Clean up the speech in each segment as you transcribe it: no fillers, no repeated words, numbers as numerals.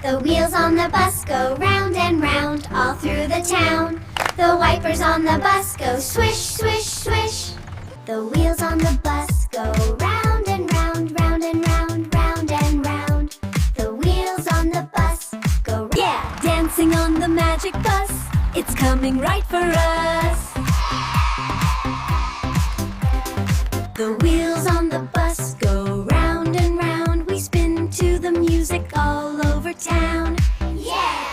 The wheels on the bus go round and round all through the town. The wipers on the bus go swish, swish, swish. The wheels on the bus go round and round, round and round, round and round. The wheels on the bus go round. Yeah! Dancing on the magic bus, it's coming right for us. The wheels on the bus go round and round. We spin to the music all over town. Yeah!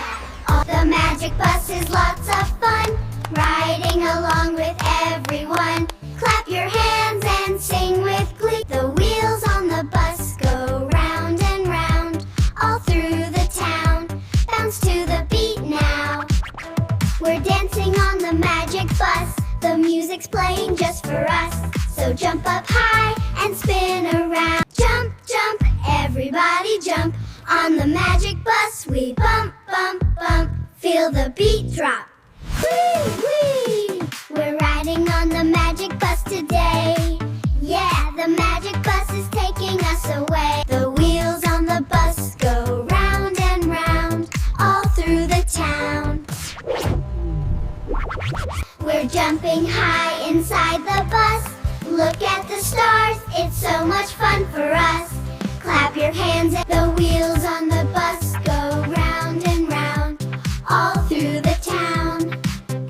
The magic bus is lots of fun, riding along with everyone. Clap your hands and sing with glee. The wheels on the bus go round and round all through the town. Bounce to the beat now. We're dancing on the magic bus. The music's playing just for us. So jump up high and spin around. Jump, jump, everybody jump. On the magic bus we bump, bump, bump. Feel the beat drop. Whee, whee! We're riding on the magic bus today. Yeah, the magic bus is taking us away. The wheels on the bus go round and round all through the town. We're jumping high inside the bus. Look at the stars, it's so much fun for us. Clap your hands and the wheels on the bus go round and round all through the town.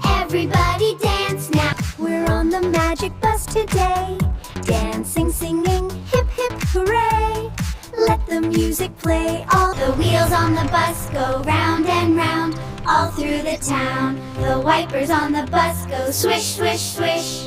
Everybody dance now. We're on the magic bus today, dancing, singing, hip hip hooray. Let the music play. All the wheels on the bus go round and round all through the town. The wipers on the bus go swish, swish, swish.